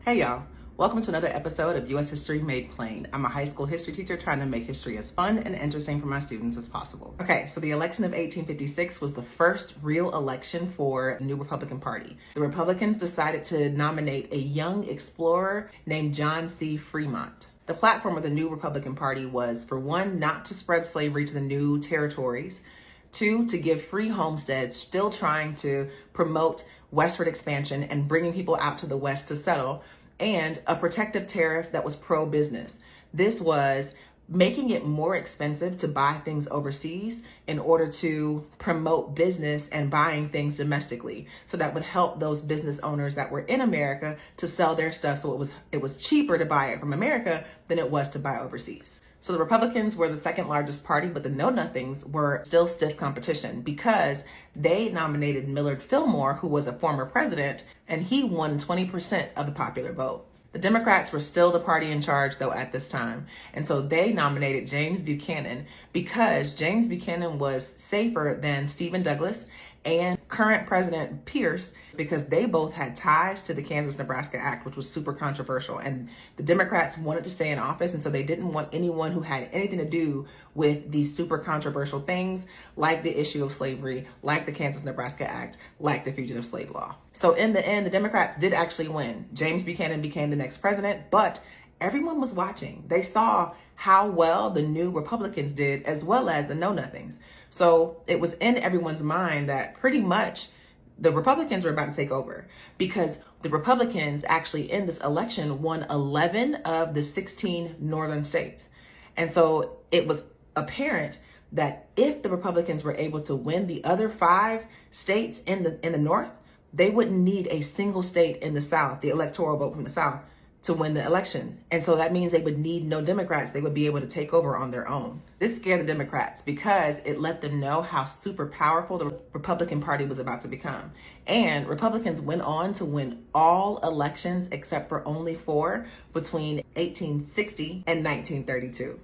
Hey y'all, welcome to another episode of U.S. History Made Plain. I'm a high school history teacher trying to make history as fun and interesting for my students as possible. Okay, so the election of 1856 was the first real election for the new Republican Party. The Republicans decided to nominate a young explorer named John C. Fremont. The platform of the new Republican Party was, for one, not to spread slavery to the new territories, two, to give free homesteads, still trying to promote westward expansion and bringing people out to the West to settle, and a protective tariff that was pro-business. This was making it more expensive to buy things overseas in order to promote business and buying things domestically. So that would help those business owners that were in America to sell their stuff. So it was cheaper to buy it from America than it was to buy overseas. So the Republicans were the second largest party, but the Know Nothings were still stiff competition because they nominated Millard Fillmore, who was a former president, and he won 20% of the popular vote. The Democrats were still the party in charge, though, at this time. And so they nominated James Buchanan because James Buchanan was safer than Stephen Douglas and current President Pierce, because they both had ties to the Kansas-Nebraska Act, which was super controversial. And the Democrats wanted to stay in office, and so they didn't want anyone who had anything to do with these super controversial things, like the issue of slavery, like the Kansas-Nebraska Act, like the Fugitive Slave Law. So in the end, the Democrats did actually win. James Buchanan became the next president, but everyone was watching. They saw how well the new Republicans did, as well as the Know Nothings. So it was in everyone's mind that pretty much the Republicans were about to take over, because the Republicans actually in this election won 11 of the 16 northern states. And so it was apparent that if the Republicans were able to win the other 5 states in the north, they wouldn't need a single state in the south, the electoral vote from the south, to win the election. And so that means they would need no Democrats. They would be able to take over on their own. This scared the Democrats because it let them know how super powerful the Republican Party was about to become. And Republicans went on to win all elections except for only 4 between 1860 and 1932.